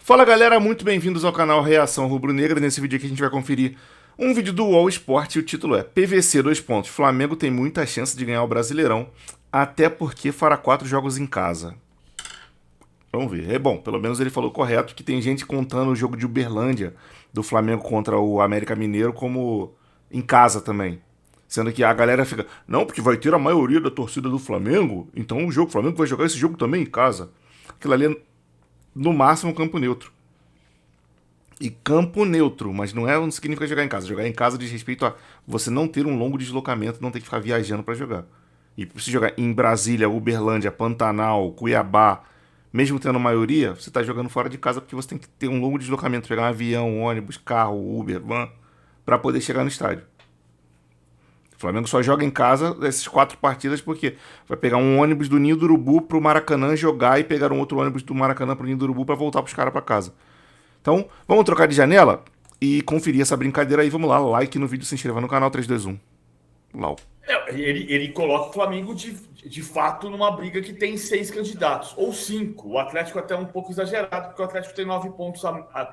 Fala galera, muito bem-vindos ao canal Reação Rubro-Negra. Nesse vídeo aqui a gente vai conferir um vídeo do UOL Sport e o título é PVC, dois pontos. Flamengo tem muita chance de ganhar o Brasileirão, até porque fará 4 jogos em casa. Vamos ver. É bom, pelo menos ele falou correto, que tem gente contando o jogo de Uberlândia do Flamengo contra o América Mineiro como em casa também. Sendo que a galera fica, não, porque vai ter a maioria da torcida do Flamengo, então o Flamengo vai jogar esse jogo também em casa. Aquilo ali é no máximo campo neutro. E campo neutro, mas não significa jogar em casa. Jogar em casa diz respeito a você não ter um longo deslocamento, não ter que ficar viajando para jogar. E se jogar em Brasília, Uberlândia, Pantanal, Cuiabá, mesmo tendo maioria, você está jogando fora de casa porque você tem que ter um longo deslocamento, pegar um avião, ônibus, carro, Uber, van, para poder chegar no estádio. O Flamengo só joga em casa essas 4 partidas porque vai pegar um ônibus do Ninho do Urubu pro Maracanã jogar e pegar um outro ônibus do Maracanã pro Ninho do Urubu para voltar pros caras para casa. Então, vamos trocar de janela e conferir essa brincadeira aí. Vamos lá, like no vídeo, se inscreva no canal 321. Lau. Ele coloca o Flamengo de fato numa briga que tem 6 candidatos, ou 5. O Atlético até um pouco exagerado, porque o Atlético tem 9 pontos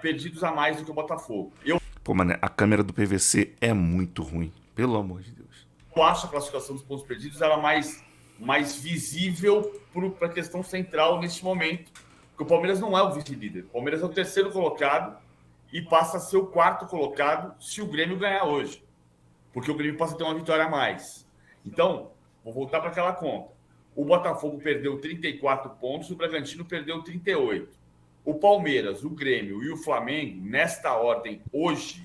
perdidos a mais do que o Botafogo. Pô, mano, a câmera do PVC é muito ruim. Pelo amor de Deus. Eu acho a classificação dos pontos perdidos ela mais visível para a questão central neste momento. Porque o Palmeiras não é o vice-líder. O Palmeiras é o 3º colocado e passa a ser o 4º colocado se o Grêmio ganhar hoje. Porque o Grêmio passa a ter uma vitória a mais. Então, vou voltar para aquela conta. O Botafogo perdeu 34 pontos, o Bragantino perdeu 38. O Palmeiras, o Grêmio e o Flamengo, nesta ordem, hoje,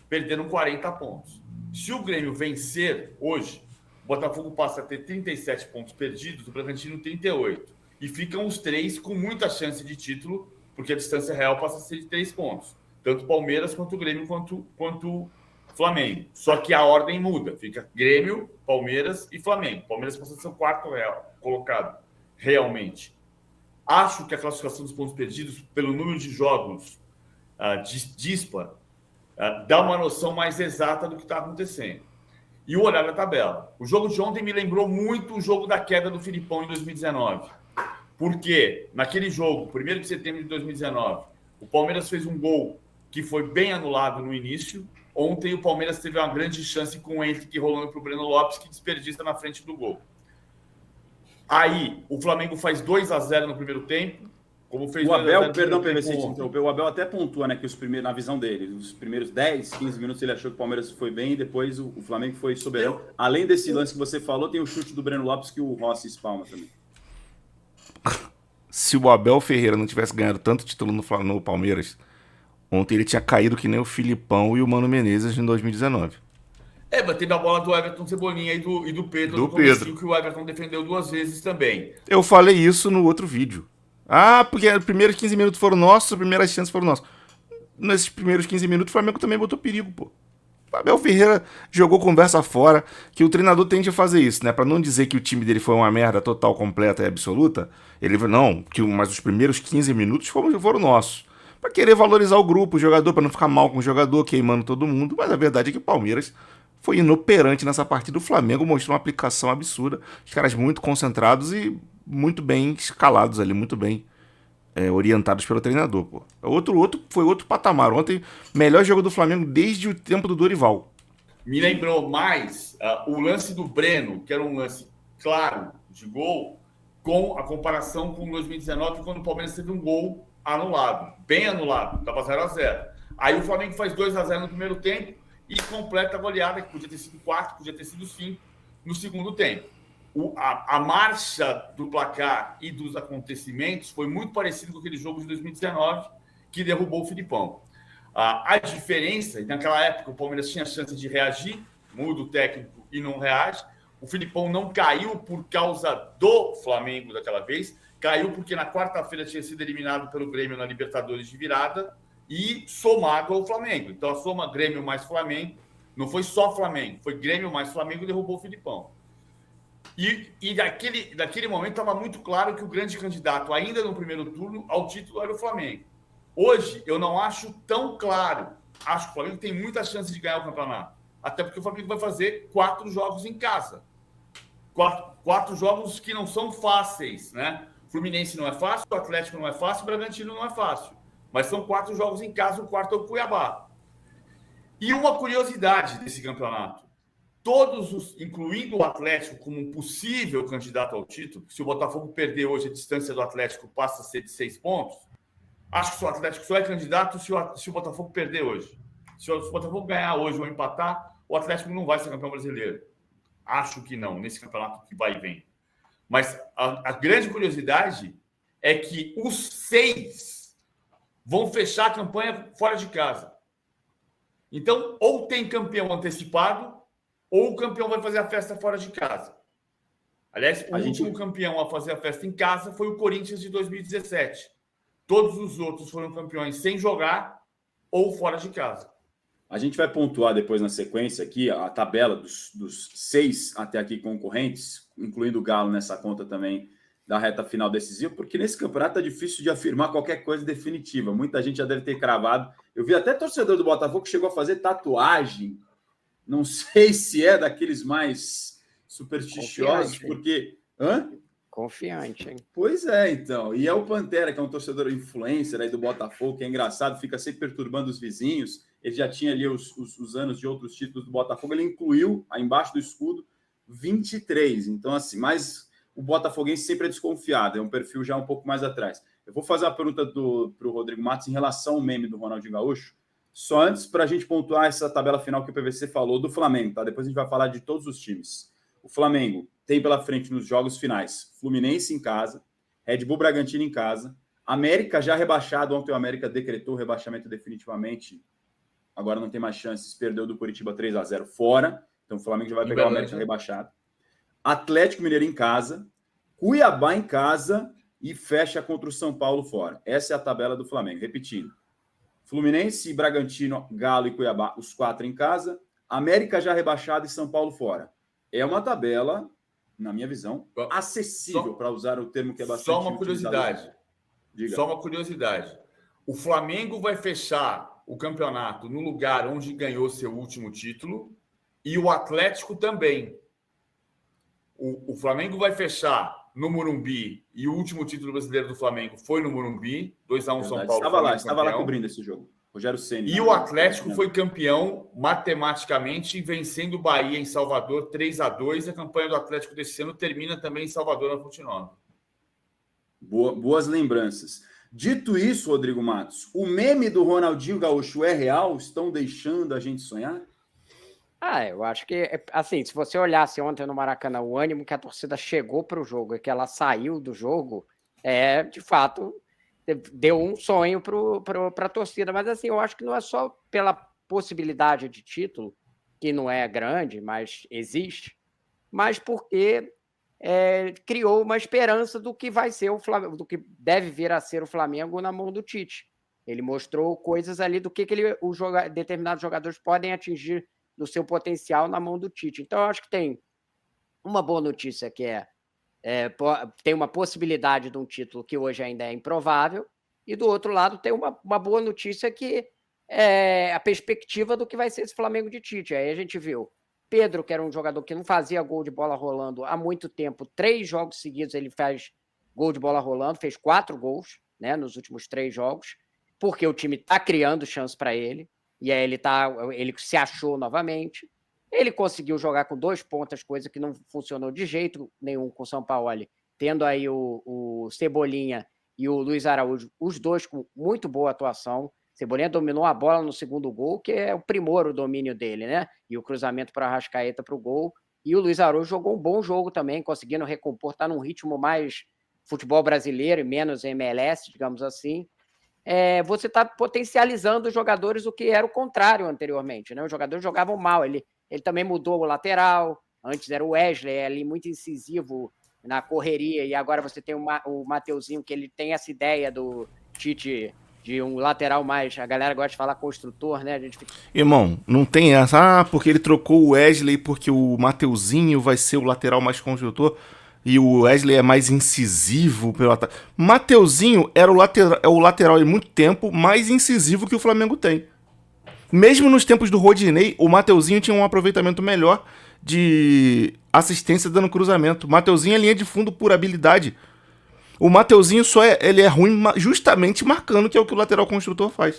perderam 40 pontos. Se o Grêmio vencer hoje, o Botafogo passa a ter 37 pontos perdidos, o Bragantino 38. E ficam os 3 com muita chance de título, porque a distância real passa a ser de 3 pontos. Tanto Palmeiras, quanto o Grêmio, quanto Flamengo. Só que a ordem muda. Fica Grêmio, Palmeiras e Flamengo. Palmeiras passa a ser o 4º colocado, realmente. Acho que a classificação dos pontos perdidos, pelo número de jogos dispar, dá uma noção mais exata do que está acontecendo. E o olhar da tabela. O jogo de ontem me lembrou muito o jogo da queda do Filipão em 2019. Porque naquele jogo, 1º de setembro de 2019, o Palmeiras fez um gol que foi bem anulado no início. Ontem o Palmeiras teve uma grande chance com o Henrique rolando para o Breno Lopes, que desperdiça na frente do gol. Aí o Flamengo faz 2-0 no primeiro tempo. Como fez o Abel, perdão, PVC, o Abel até pontua, né, que na visão dele, os primeiros 10, 15 minutos ele achou que o Palmeiras foi bem e depois o Flamengo foi soberano. Além desse lance que você falou, tem o chute do Breno Lopes que o Rossi espalma também. Se o Abel Ferreira não tivesse ganhado tanto título no Palmeiras, ontem ele tinha caído que nem o Filipão e o Mano Menezes em 2019. Mas teve a bola do Everton Cebolinha e do Pedro do Pedro, que o Everton defendeu 2 vezes também. Eu falei isso no outro vídeo. Porque os primeiros 15 minutos foram nossos, as primeiras chances foram nossas. Nesses primeiros 15 minutos o Flamengo também botou perigo, pô. O Abel Ferreira jogou conversa fora, que o treinador tende a fazer isso, né? Pra não dizer que o time dele foi uma merda total, completa e absoluta. Mas os primeiros 15 minutos foram nossos. Pra querer valorizar o grupo, o jogador, pra não ficar mal com o jogador, queimando todo mundo. Mas a verdade é que o Palmeiras foi inoperante nessa partida. O Flamengo mostrou uma aplicação absurda. Os caras muito concentrados e muito bem escalados ali, muito bem orientados pelo treinador, pô. Foi outro patamar. Ontem, melhor jogo do Flamengo desde o tempo do Dorival. Me lembrou mais o lance do Breno, que era um lance claro de gol, com a comparação com 2019, quando o Palmeiras teve um gol anulado, bem anulado, estava 0-0. Aí o Flamengo faz 2-0 no primeiro tempo e completa a goleada, que podia ter sido 4, podia ter sido 5 no segundo tempo. A marcha do placar e dos acontecimentos foi muito parecido com aquele jogo de 2019 que derrubou o Filipão. A diferença, naquela época o Palmeiras tinha a chance de reagir, muda o técnico e não reage. O Filipão não caiu por causa do Flamengo daquela vez, caiu porque na quarta-feira tinha sido eliminado pelo Grêmio na Libertadores de virada e somado ao Flamengo. Então a soma Grêmio mais Flamengo não foi só Flamengo, foi Grêmio mais Flamengo e derrubou o Filipão. E daquele momento estava muito claro que o grande candidato, ainda no primeiro turno, ao título era o Flamengo. Hoje, eu não acho tão claro. Acho que o Flamengo tem muita chance de ganhar o campeonato. Até porque o Flamengo vai fazer 4 jogos em casa. 4 jogos que não são fáceis, né? O Fluminense não é fácil, o Atlético não é fácil, o Bragantino não é fácil. Mas são 4 jogos em casa, o quarto é o Cuiabá. E uma curiosidade desse campeonato. Incluindo o Atlético como um possível candidato ao título, se o Botafogo perder hoje, a distância do Atlético passa a ser de 6 pontos. Acho que o Atlético só é candidato se o Botafogo perder hoje. Se o Botafogo ganhar hoje ou empatar, o Atlético não vai ser campeão brasileiro. Acho que não, nesse campeonato que vai e vem. Mas a grande curiosidade é que os 6 vão fechar a campanha fora de casa. Então, ou tem campeão antecipado, ou o campeão vai fazer a festa fora de casa. Aliás, o último campeão a fazer a festa em casa foi o Corinthians de 2017. Todos os outros foram campeões sem jogar ou fora de casa. A gente vai pontuar depois na sequência aqui a tabela dos 6 até aqui concorrentes, incluindo o Galo nessa conta também da reta final decisiva, porque nesse campeonato é difícil de afirmar qualquer coisa definitiva. Muita gente já deve ter cravado. Eu vi até torcedor do Botafogo que chegou a fazer tatuagem. Não sei se é daqueles mais supersticiosos, porque... Hã? Confiante, hein? Pois é, então. E é o Pantera, que é um torcedor influencer aí do Botafogo, que é engraçado, fica sempre perturbando os vizinhos. Ele já tinha ali os anos de outros títulos do Botafogo. Ele incluiu, aí embaixo do escudo, 23. Então, assim, mas o botafoguense sempre é desconfiado. É um perfil já um pouco mais atrás. Eu vou fazer uma pergunta para o Rodrigo Matos em relação ao meme do Ronaldinho Gaúcho. Só antes, para a gente pontuar essa tabela final que o PVC falou do Flamengo, tá? Depois a gente vai falar de todos os times. O Flamengo tem pela frente nos jogos finais Fluminense em casa, Red Bull Bragantino em casa, América já rebaixado. Ontem o América decretou o rebaixamento definitivamente. Agora não tem mais chances, perdeu do Curitiba 3-0 fora. Então o Flamengo já vai pegar o América rebaixado. Atlético Mineiro em casa, Cuiabá em casa e fecha contra o São Paulo fora. Essa é a tabela do Flamengo. Repetindo. Fluminense, Bragantino, Galo e Cuiabá, os 4 em casa. América já rebaixado e São Paulo fora. É uma tabela, na minha visão, acessível, para usar o termo que é bastante... Só uma curiosidade. Diga. Só uma curiosidade. O Flamengo vai fechar o campeonato no lugar onde ganhou seu último título e o Atlético também. O Flamengo vai fechar no Morumbi e o último título brasileiro do Flamengo foi no Morumbi, 2-1 São Paulo. Estava lá cobrindo esse jogo. Rogério Ceni. E o Atlético foi campeão matematicamente, vencendo o Bahia em Salvador 3-2. A campanha do Atlético desse ano termina também em Salvador, na Fonte Nova. Boas lembranças. Dito isso, Rodrigo Matos, o meme do Ronaldinho Gaúcho é real? Estão deixando a gente sonhar? Eu acho que, assim, se você olhasse ontem no Maracanã, o ânimo que a torcida chegou para o jogo e que ela saiu do jogo, de fato, deu um sonho para a torcida. Mas, assim, eu acho que não é só pela possibilidade de título, que não é grande, mas existe, mas porque criou uma esperança do que vai ser o Flamengo, do que deve vir a ser o Flamengo na mão do Tite. Ele mostrou coisas ali do que determinados jogadores podem atingir do seu potencial na mão do Tite. Então, eu acho que tem uma boa notícia, que tem uma possibilidade de um título que hoje ainda é improvável, e do outro lado tem uma boa notícia, que é a perspectiva do que vai ser esse Flamengo de Tite. Aí a gente viu Pedro, que era um jogador que não fazia gol de bola rolando há muito tempo, 3 jogos seguidos ele faz gol de bola rolando, fez 4 gols, né, nos últimos 3 jogos, porque o time está criando chance para ele. E aí ele se achou novamente. Ele conseguiu jogar com 2 pontas, coisa que não funcionou de jeito nenhum com o São Paulo, tendo aí o Cebolinha e o Luiz Araújo, os dois com muito boa atuação. Cebolinha dominou a bola no segundo gol, que é o primor o domínio dele, né? E o cruzamento para a Arrascaeta para o gol. E o Luiz Araújo jogou um bom jogo também, conseguindo recompor, está num ritmo mais futebol brasileiro e menos MLS, digamos assim. Você está potencializando os jogadores, o que era o contrário anteriormente, né? Os jogadores jogavam mal, ele também mudou o lateral, antes era o Wesley, ali muito incisivo na correria, e agora você tem o Mateuzinho, que ele tem essa ideia do Tite de um lateral mais, a galera gosta de falar construtor, né? Irmão, não tem essa, porque ele trocou o Wesley porque o Mateuzinho vai ser o lateral mais construtor, e o Wesley é mais incisivo pelo ataque. Mateuzinho era o lateral em muito tempo mais incisivo que o Flamengo tem. Mesmo nos tempos do Rodinei, o Mateuzinho tinha um aproveitamento melhor de assistência dando cruzamento. Mateuzinho é linha de fundo por habilidade. O Mateuzinho ele é ruim justamente marcando, que é o que o lateral construtor faz.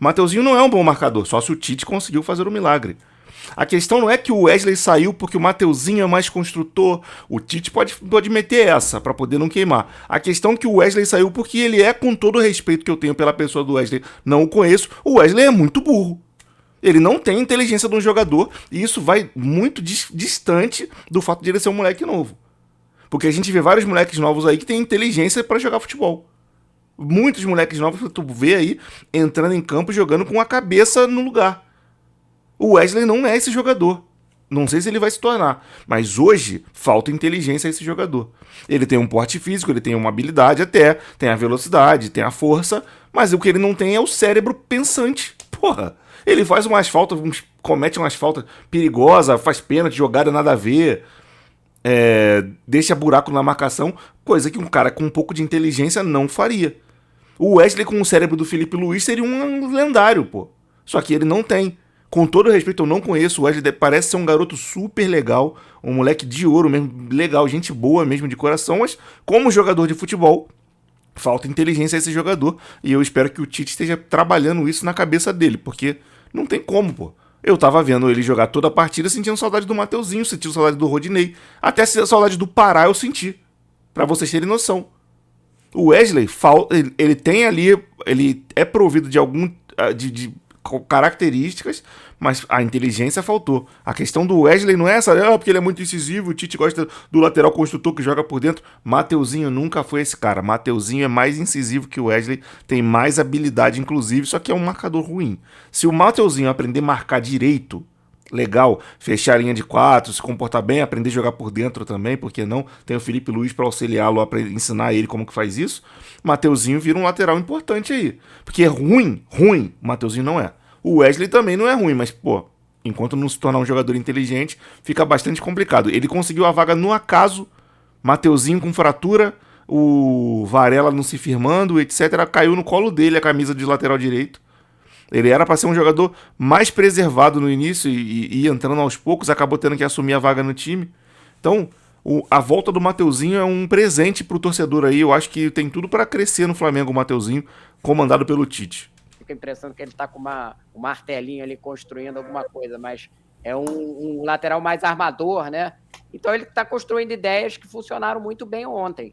O Mateuzinho não é um bom marcador, só se o Tite conseguiu fazer o milagre. A questão não é que o Wesley saiu porque o Mateuzinho é mais construtor. O Tite pode meter essa pra poder não queimar. A questão é que o Wesley saiu porque ele é, com todo o respeito que eu tenho pela pessoa do Wesley, não o conheço, o Wesley é muito burro. Ele não tem a inteligência de um jogador e isso vai muito distante do fato de ele ser um moleque novo. Porque a gente vê vários moleques novos aí que têm inteligência pra jogar futebol. Muitos moleques novos que tu vê aí entrando em campo jogando com a cabeça no lugar. O Wesley não é esse jogador. Não sei se ele vai se tornar. Mas hoje, falta inteligência a esse jogador. Ele tem um porte físico, ele tem uma habilidade até, tem a velocidade, tem a força, mas o que ele não tem é o cérebro pensante. Porra, ele faz umas faltas, comete umas faltas perigosas, faz pênalti, jogada nada a ver, deixa buraco na marcação, coisa que um cara com um pouco de inteligência não faria. O Wesley com o cérebro do Felipe Luiz seria um lendário, pô. Só que ele não tem. Com todo respeito, eu não conheço o Wesley, parece ser um garoto super legal, um moleque de ouro mesmo, legal, gente boa mesmo de coração, mas como jogador de futebol, falta inteligência a esse jogador, e eu espero que o Tite esteja trabalhando isso na cabeça dele, porque não tem como, pô. Eu tava vendo ele jogar toda a partida sentindo saudade do Mateuzinho, sentindo saudade do Rodinei, até saudade do Pará eu senti, pra vocês terem noção. O Wesley, ele tem ali, ele é provido de de características, mas a inteligência faltou. A questão do Wesley não é essa, porque ele é muito incisivo, o Tite gosta do lateral construtor que joga por dentro. Mateuzinho nunca foi esse cara. Mateuzinho é mais incisivo que o Wesley, tem mais habilidade, inclusive, só que é um marcador ruim. Se o Mateuzinho aprender a marcar direito, legal, fechar a linha de 4, se comportar bem, aprender a jogar por dentro também, porque não? Tem o Felipe Luiz para auxiliá-lo, ensinar ele como que faz isso. Mateuzinho vira um lateral importante aí. Porque é ruim, o Mateuzinho não é. O Wesley também não é ruim, mas, pô, enquanto não se tornar um jogador inteligente, fica bastante complicado. Ele conseguiu a vaga no acaso, Mateuzinho com fratura, o Varela não se firmando, etc. Caiu no colo dele a camisa de lateral direito. Ele era para ser um jogador mais preservado no início e entrando aos poucos, acabou tendo que assumir a vaga no time. Então, a volta do Mateuzinho é um presente pro torcedor aí. Eu acho que tem tudo para crescer no Flamengo o Mateuzinho, comandado pelo Tite. Fica a impressão que ele tá com um martelinho ali construindo alguma coisa, mas é um lateral mais armador, né? Então ele tá construindo ideias que funcionaram muito bem ontem.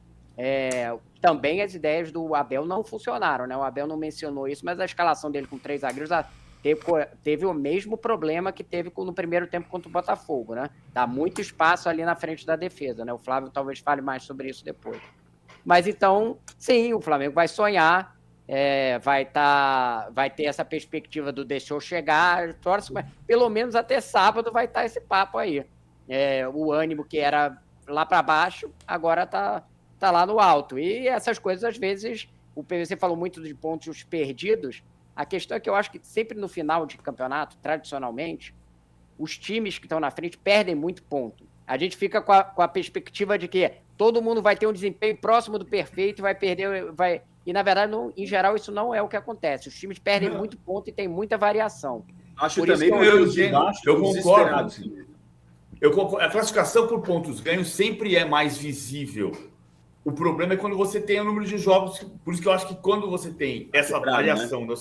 Também as ideias do Abel não funcionaram, né? O Abel não mencionou isso, mas a escalação dele com 3 zagueiros teve o mesmo problema que teve no primeiro tempo contra o Botafogo, né? Dá muito espaço ali na frente da defesa, né? O Flávio talvez fale mais sobre isso depois. Mas então, sim, o Flamengo vai sonhar, vai ter essa perspectiva do deixou chegar, mas pelo menos até sábado vai estar esse papo aí. O ânimo que era lá para baixo, agora tá lá no alto. E essas coisas, às vezes, o PVC falou muito de pontos perdidos. A questão é que eu acho que sempre no final de campeonato, tradicionalmente, os times que estão na frente perdem muito ponto. A gente fica com a perspectiva de que todo mundo vai ter um desempenho próximo do perfeito e vai perder... E, na verdade, em geral, isso não é o que acontece. Os times perdem muito ponto e tem muita variação. Acho Por também que eu concordo. A classificação por pontos ganhos sempre é mais visível. O problema é quando você tem o número de jogos. Por isso que eu acho que quando você tem essa variação, né,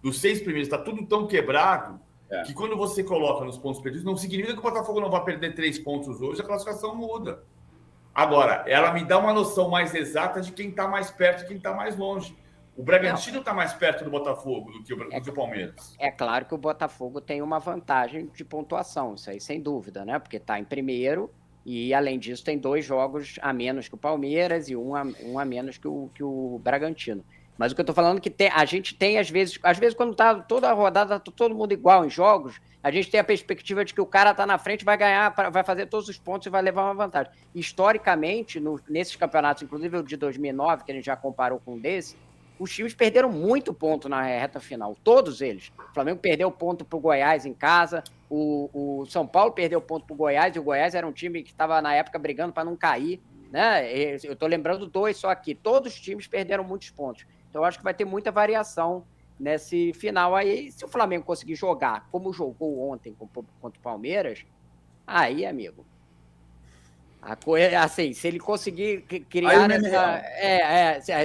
dos 6 primeiros, está tudo tão quebrado que quando você coloca nos pontos perdidos, não significa que o Botafogo não vai perder 3 pontos hoje, a classificação muda. Agora, ela me dá uma noção mais exata de quem está mais perto e quem está mais longe. O Bragantino está mais perto do Botafogo do que o Palmeiras. É claro que o Botafogo tem uma vantagem de pontuação, isso aí sem dúvida, né? Porque está em primeiro e, além disso, tem 2 jogos a menos que o Palmeiras e um a menos que o Bragantino. Mas o que eu estou falando é que a gente tem, às vezes quando está toda a rodada, tá todo mundo igual em jogos, a gente tem a perspectiva de que o cara está na frente, vai ganhar, vai fazer todos os pontos e vai levar uma vantagem. Historicamente, nesses campeonatos, inclusive o de 2009, que a gente já comparou com desse, os times perderam muito ponto na reta final, todos eles. O Flamengo perdeu ponto para o Goiás em casa, o São Paulo perdeu ponto para o Goiás, e o Goiás era um time que estava, na época, brigando para não cair, né? Eu estou lembrando 2 só aqui. Todos os times perderam muitos pontos. Então, eu acho que vai ter muita variação nesse final aí. Se o Flamengo conseguir jogar como jogou ontem contra o Palmeiras, aí, amigo, Assim, se ele conseguir criar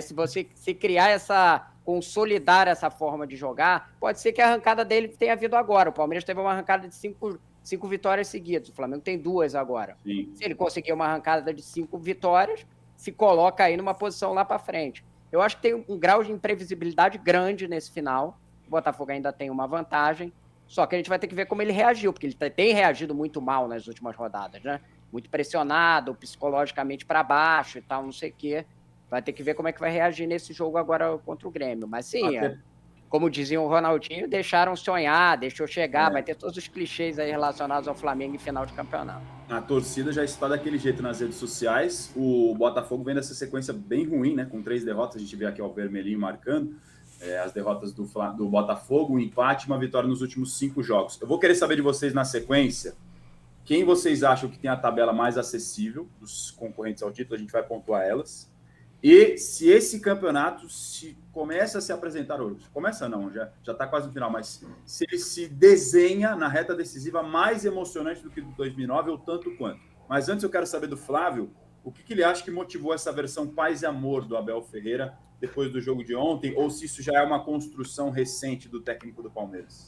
se você se criar consolidar essa forma de jogar, pode ser que a arrancada dele tenha vindo agora. O Palmeiras teve uma arrancada de cinco vitórias seguidas, o Flamengo tem 2 agora. Sim. Se ele conseguir uma arrancada de 5 vitórias, se coloca aí numa posição lá para frente. Eu acho que tem um grau de imprevisibilidade grande nesse final. O Botafogo ainda tem uma vantagem, só que a gente vai ter que ver como ele reagiu, porque ele tem reagido muito mal nas últimas rodadas, né? Muito pressionado, psicologicamente para baixo e tal, não sei o quê. Vai ter que ver como é que vai reagir nesse jogo agora contra o Grêmio. Mas sim, como dizia o Ronaldinho, deixaram sonhar, deixou chegar, vai ter todos os clichês aí relacionados ao Flamengo em final de campeonato. A torcida já está daquele jeito nas redes sociais. O Botafogo vem dessa sequência bem ruim, né? Com 3 derrotas, a gente vê aqui o vermelhinho marcando as derrotas do Botafogo, um empate e uma vitória nos últimos 5 jogos. Eu vou querer saber de vocês na sequência quem vocês acham que tem a tabela mais acessível dos concorrentes ao título, a gente vai pontuar elas. E se esse campeonato começa a se apresentar hoje, começa não, já está quase no final, mas se ele se desenha na reta decisiva mais emocionante do que do 2009, ou tanto quanto. Mas antes eu quero saber do Flávio, o que ele acha que motivou essa versão paz e amor do Abel Ferreira depois do jogo de ontem, ou se isso já é uma construção recente do técnico do Palmeiras?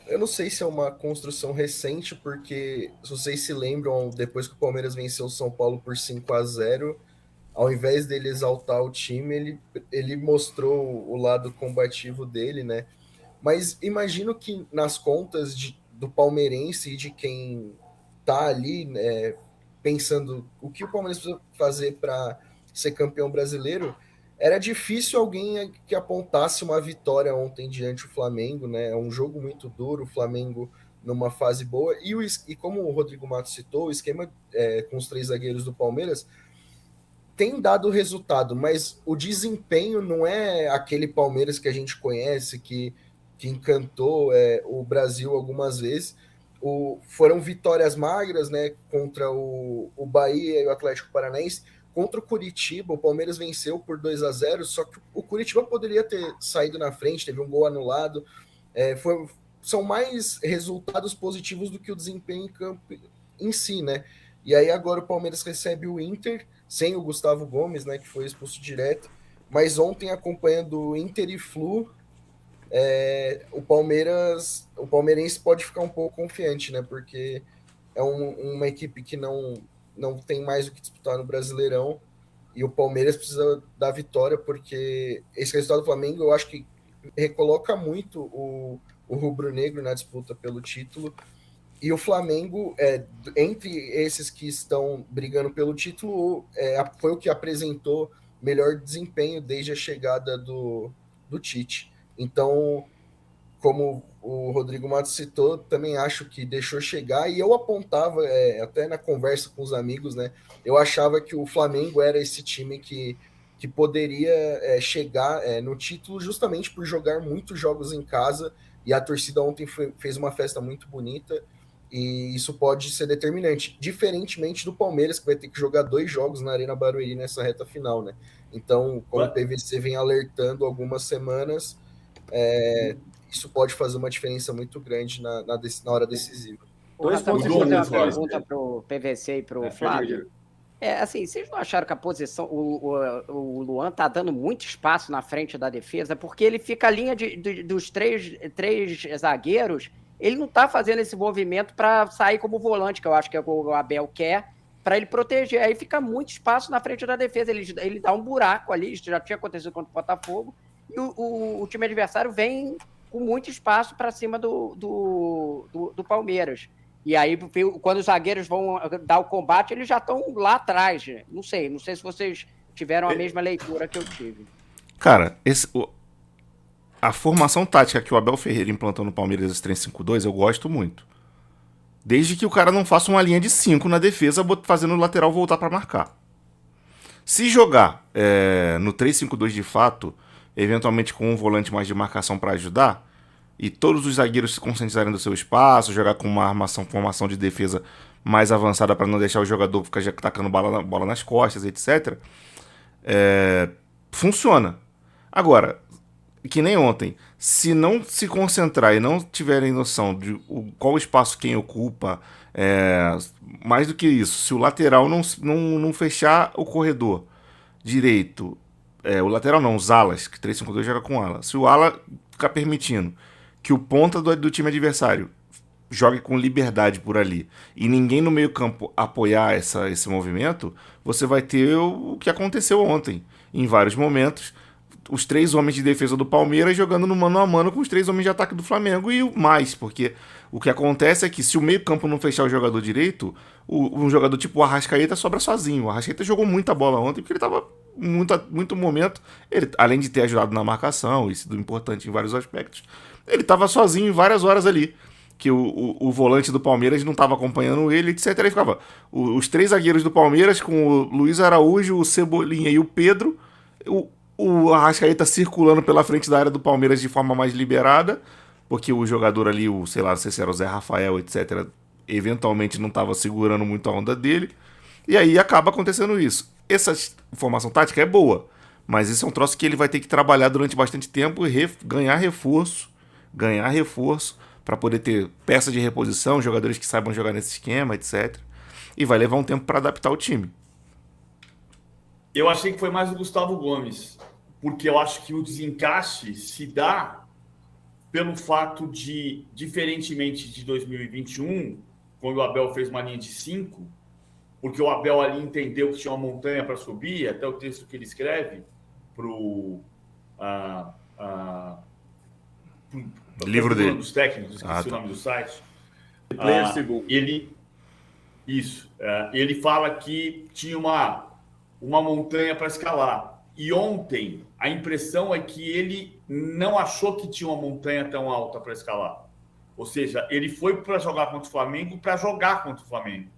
Eu não sei se é uma construção recente, porque se vocês se lembram, depois que o Palmeiras venceu o São Paulo por 5-0, ao invés dele exaltar o time, ele mostrou o lado combativo dele, né? Mas imagino que nas contas do palmeirense e de quem tá ali, né, pensando o que o Palmeiras precisa fazer para ser campeão brasileiro, era difícil alguém que apontasse uma vitória ontem diante do Flamengo, né? É um jogo muito duro, o Flamengo numa fase boa. E como o Rodrigo Matos citou, o esquema com os 3 zagueiros do Palmeiras tem dado resultado, mas o desempenho não é aquele Palmeiras que a gente conhece, que encantou o Brasil algumas vezes. Foram vitórias magras, né? Contra o Bahia e o Atlético Paranaense. Contra o Curitiba, o Palmeiras venceu por 2-0, só que o Curitiba poderia ter saído na frente, teve um gol anulado. São mais resultados positivos do que o desempenho em campo em si, né? E aí agora o Palmeiras recebe o Inter, sem o Gustavo Gomes, né, que foi expulso direto. Mas ontem, acompanhando o Inter e Flu, o palmeirense pode ficar um pouco confiante, né? Porque é uma equipe que não tem mais o que disputar no Brasileirão, e o Palmeiras precisa da vitória, porque esse resultado do Flamengo eu acho que recoloca muito o rubro-negro na disputa pelo título, e o Flamengo, entre esses que estão brigando pelo título, foi o que apresentou melhor desempenho desde a chegada do Tite. Então, como o Rodrigo Matos citou, também acho que deixou chegar, e eu apontava, até na conversa com os amigos, né? Eu achava que o Flamengo era esse time que poderia chegar no título justamente por jogar muitos jogos em casa, e a torcida ontem fez uma festa muito bonita, e isso pode ser determinante, diferentemente do Palmeiras, que vai ter que jogar 2 jogos na Arena Barueri nessa reta final, né? Então, como o PVC vem alertando algumas semanas, isso pode fazer uma diferença muito grande na hora decisiva. Deixa eu fazer uma pergunta para o PVC e para o Flávio. Assim, vocês não acharam que a posição, o Luan tá dando muito espaço na frente da defesa, porque ele fica a linha dos três zagueiros, ele não tá fazendo esse movimento para sair como volante, que eu acho que é o Abel quer, para ele proteger. Aí fica muito espaço na frente da defesa, ele dá um buraco ali, isso já tinha acontecido contra o Botafogo, e o time adversário vem com muito espaço para cima do Palmeiras. E aí, quando os zagueiros vão dar o combate, eles já estão lá atrás. Não sei se vocês tiveram a mesma leitura que eu tive. Cara, a formação tática que o Abel Ferreira implantou no Palmeiras, esse 3-5-2, eu gosto muito. Desde que o cara não faça uma linha de 5 na defesa, fazendo o lateral voltar para marcar. Se jogar no 3-5-2 de fato, eventualmente com um volante mais de marcação para ajudar, e todos os zagueiros se concentrarem no seu espaço, jogar com uma formação de defesa mais avançada para não deixar o jogador ficar já tacando bola nas costas, etc. Funciona. Agora, que nem ontem, se não se concentrar e não tiverem noção de qual espaço quem ocupa, Mais do que isso, se o lateral não fechar o corredor direito, o lateral não, os alas, que 3-5-2 joga com ala. Se o ala ficar permitindo que o ponta do time adversário jogue com liberdade por ali e ninguém no meio campo apoiar esse movimento, você vai ter o que aconteceu ontem. Em vários momentos, os 3 homens de defesa do Palmeiras jogando no mano a mano com os 3 homens de ataque do Flamengo e mais, porque o que acontece é que se o meio campo não fechar o jogador direito, um jogador tipo o Arrascaeta sobra sozinho. O Arrascaeta jogou muita bola ontem porque ele estava muito momento, ele, além de ter ajudado na marcação e sido importante em vários aspectos, ele estava sozinho várias horas ali, que o volante do Palmeiras não estava acompanhando ele, etc. Aí ficava os 3 zagueiros do Palmeiras com o Luiz Araújo, o Cebolinha e o Pedro, o Arrascaeta circulando pela frente da área do Palmeiras de forma mais liberada, porque o jogador ali, sei lá, não sei se era o Zé Rafael, etc., eventualmente não estava segurando muito a onda dele, e aí acaba acontecendo isso. Essa formação tática é boa, mas esse é um troço que ele vai ter que trabalhar durante bastante tempo e ganhar reforço para poder ter peça de reposição, jogadores que saibam jogar nesse esquema, etc. E vai levar um tempo para adaptar o time. Eu achei que foi mais o Gustavo Gomes, porque eu acho que o desencaixe se dá pelo fato de, diferentemente de 2021, quando o Abel fez uma linha de 5, porque o Abel ali entendeu que tinha uma montanha para subir, até o texto que ele escreve para o livro dele dos técnicos, esqueci o nome do site. Ele fala que tinha uma montanha para escalar. E ontem a impressão é que ele não achou que tinha uma montanha tão alta para escalar. Ou seja, ele foi para jogar contra o Flamengo para jogar contra o Flamengo.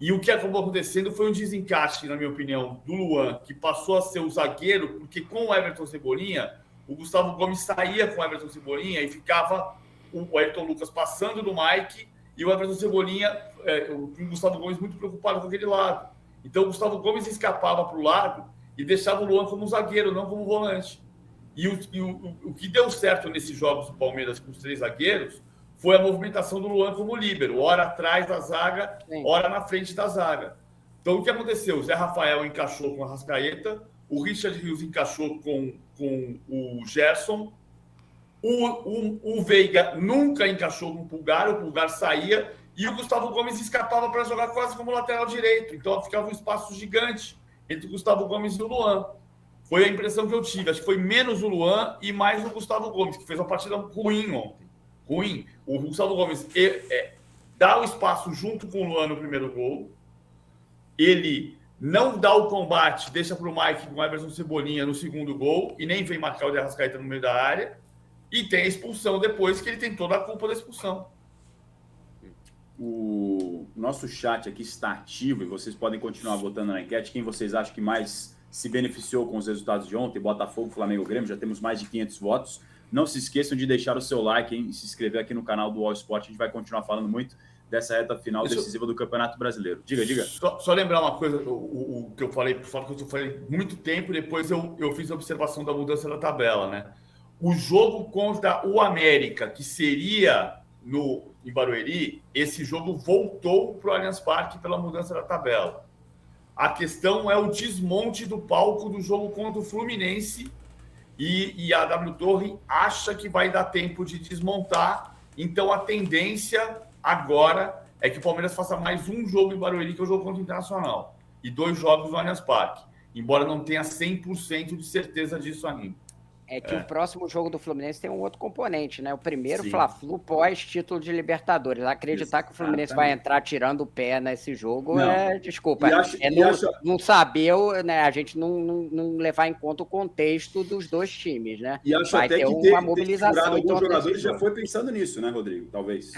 E o que acabou acontecendo foi um desencaixe, na minha opinião, do Luan, que passou a ser o zagueiro, porque com o Everton Cebolinha, o Gustavo Gomes saía com o Everton Cebolinha e ficava o Ayrton Lucas passando do Mike e o Everton Cebolinha, o Gustavo Gomes muito preocupado com aquele lado. Então o Gustavo Gomes escapava para o lado e deixava o Luan como zagueiro, não como volante. E o que deu certo nesses jogos do Palmeiras com os 3 zagueiros foi a movimentação do Luan como líbero, ora atrás da zaga, ora na frente da zaga. Então, o que aconteceu? O Zé Rafael encaixou com a Arrascaeta, o Richard Rios encaixou com o Gerson, o Veiga nunca encaixou com o Pulgar saía, e o Gustavo Gomes escapava para jogar quase como lateral direito. Então, ficava um espaço gigante entre o Gustavo Gomes e o Luan. Foi a impressão que eu tive. Acho que foi menos o Luan e mais o Gustavo Gomes, que fez uma partida ruim ontem. Ruim. O Gustavo Gomes dá o espaço junto com o Luan no primeiro gol. Ele não dá o combate, deixa para o Mike com o Everton Cebolinha no segundo gol e nem vem marcar o de Arrascaeta no meio da área. E tem a expulsão depois, que ele tem toda a culpa da expulsão. O nosso chat aqui está ativo e vocês podem continuar votando na enquete. Quem vocês acham que mais se beneficiou com os resultados de ontem? Botafogo, Flamengo, Grêmio. Já temos mais de 500 votos. Não se esqueçam de deixar o seu like, hein, e se inscrever aqui no canal do All Sport. A gente vai continuar falando muito dessa reta final decisiva do Campeonato Brasileiro. Diga. Só lembrar uma coisa, o que eu falei, que eu falei muito tempo, depois eu fiz a observação da mudança da tabela, né? O jogo contra o América, que seria em Barueri, esse jogo voltou para o Allianz Parque pela mudança da tabela. A questão é o desmonte do palco do jogo contra o Fluminense, e a W Torre acha que vai dar tempo de desmontar. Então a tendência agora é que o Palmeiras faça mais um jogo em Barueri, que é o jogo contra o Internacional, e 2 jogos no Allianz Parque, embora não tenha 100% de certeza disso ainda. É que o próximo jogo do Fluminense tem um outro componente, né? O primeiro Fla-Flu pós-título de Libertadores. Acreditar que o Fluminense vai entrar tirando o pé nesse jogo desculpa, não saber, né? A gente não levar em conta o contexto dos 2 times, né? E acho vai até ter que uma mobilização. Alguns jogadores já foi pensando nisso, né, Rodrigo? Talvez.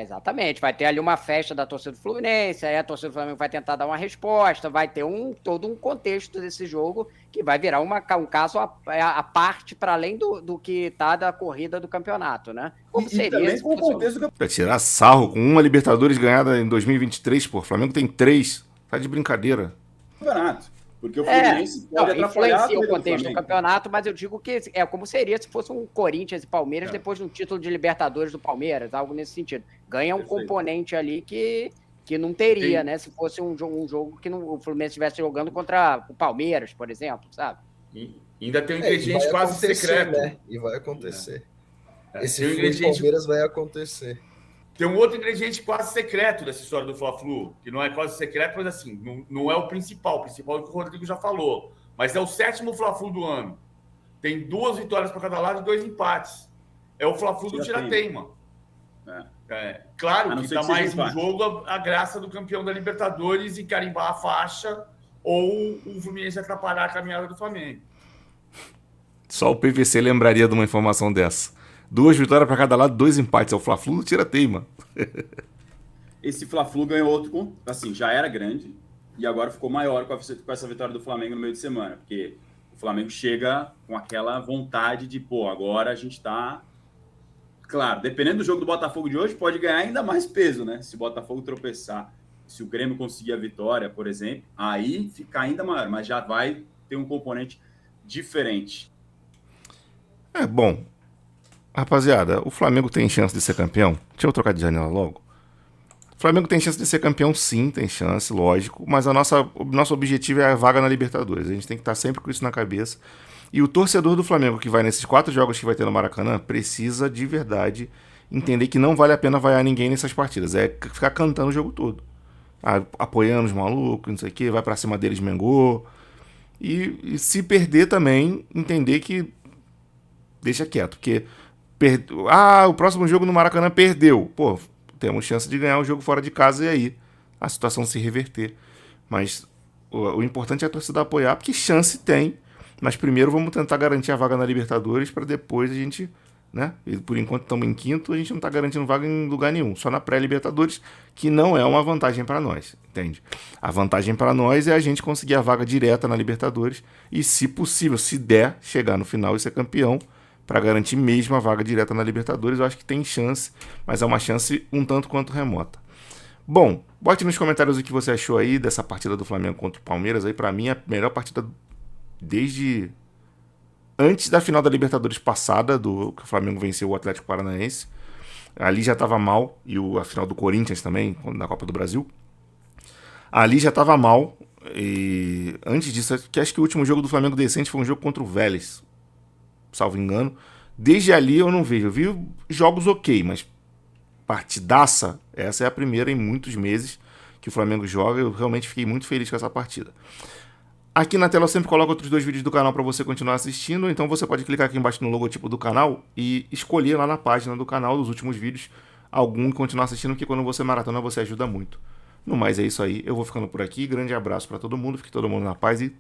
Exatamente. Vai ter ali uma festa da torcida do Fluminense, aí a torcida do Flamengo vai tentar dar uma resposta, vai ter todo um contexto desse jogo que vai virar um caso à parte para além do que está da corrida do campeonato, né? Como seria também com o contexto do... Pra tirar sarro com uma Libertadores ganhada em 2023, pô. O Flamengo tem 3. Tá de brincadeira. Campeonato. Porque o Fluminense pode atrapalhar a influencia o corrida do contexto do Flamengo. campeonato, mas eu digo que é como seria se fosse um Corinthians e Palmeiras É. depois de um título de Libertadores do Palmeiras, algo nesse sentido. Ganha um Perfeito. componente ali que não teria, Sim. né? Se fosse um jogo que o Fluminense estivesse jogando contra o Palmeiras, por exemplo, sabe? E ainda tem um E ingrediente vai quase acontecer, secreto. né? E vai acontecer. Esse Tem um Flu e ingrediente Palmeiras vai acontecer. Tem um outro ingrediente quase secreto dessa história do Fla-Flu, que não é quase secreto, mas assim, não é o principal. O principal é o que o Rodrigo já falou. Mas é o 7º Fla-Flu do ano. Tem 2 vitórias para cada lado e 2 empates. É o Fla-Flu do Tirateima. Claro que está mais no jogo a graça do campeão da Libertadores e carimbar a faixa ou o Fluminense atrapalhar a caminhada do Flamengo. Só o PVC lembraria de uma informação dessa. 2 vitórias para cada lado, 2 empates. É o Fla-Flu do Tirateima. Esse Fla-Flu ganhou outro, assim, já era grande e agora ficou maior com essa vitória do Flamengo no meio de semana, porque o Flamengo chega com aquela vontade de, agora a gente tá... Claro, dependendo do jogo do Botafogo de hoje, pode ganhar ainda mais peso, né? Se o Botafogo tropeçar, se o Grêmio conseguir a vitória, por exemplo, aí fica ainda maior, mas já vai ter um componente diferente. Bom, rapaziada, o Flamengo tem chance de ser campeão? Deixa eu trocar de janela logo. O Flamengo tem chance de ser campeão, sim, tem chance, lógico, mas o nosso objetivo é a vaga na Libertadores. A gente tem que estar sempre com isso na cabeça. E o torcedor do Flamengo que vai nesses 4 jogos que vai ter no Maracanã precisa de verdade entender que não vale a pena vaiar ninguém nessas partidas. É ficar cantando o jogo todo. Apoiando os malucos, não sei o que, vai pra cima deles, Mengô. E se perder também, entender que deixa quieto, porque o próximo jogo no Maracanã perdeu. Temos chance de ganhar o jogo fora de casa e aí a situação se reverter. Mas o importante é a torcida apoiar, porque chance tem. Mas primeiro vamos tentar garantir a vaga na Libertadores para depois a gente, né? E por enquanto estamos em 5º, a gente não está garantindo vaga em lugar nenhum. Só na pré-Libertadores, que não é uma vantagem para nós, entende? A vantagem para nós é a gente conseguir a vaga direta na Libertadores e, se possível, se der, chegar no final e ser campeão, para garantir mesmo a vaga direta na Libertadores. Eu acho que tem chance, mas é uma chance um tanto quanto remota. Bom, bote nos comentários o que você achou aí dessa partida do Flamengo contra o Palmeiras. Aí, para mim, é a melhor partida desde antes da final da Libertadores passada, que o Flamengo venceu o Atlético Paranaense. Ali já estava mal, e a final do Corinthians também, na Copa do Brasil. Ali já estava mal, e antes disso, acho que o último jogo do Flamengo decente foi um jogo contra o Vélez, salvo engano. Desde ali eu não vejo. Eu vi jogos ok, mas partidaça, essa é a primeira em muitos meses que o Flamengo joga. Eu realmente fiquei muito feliz com essa partida. Aqui na tela eu sempre coloco outros 2 vídeos do canal para você continuar assistindo, então você pode clicar aqui embaixo no logotipo do canal e escolher lá na página do canal dos últimos vídeos algum e continuar assistindo, porque quando você maratona você ajuda muito. No mais é isso aí, eu vou ficando por aqui, grande abraço para todo mundo, fique todo mundo na paz e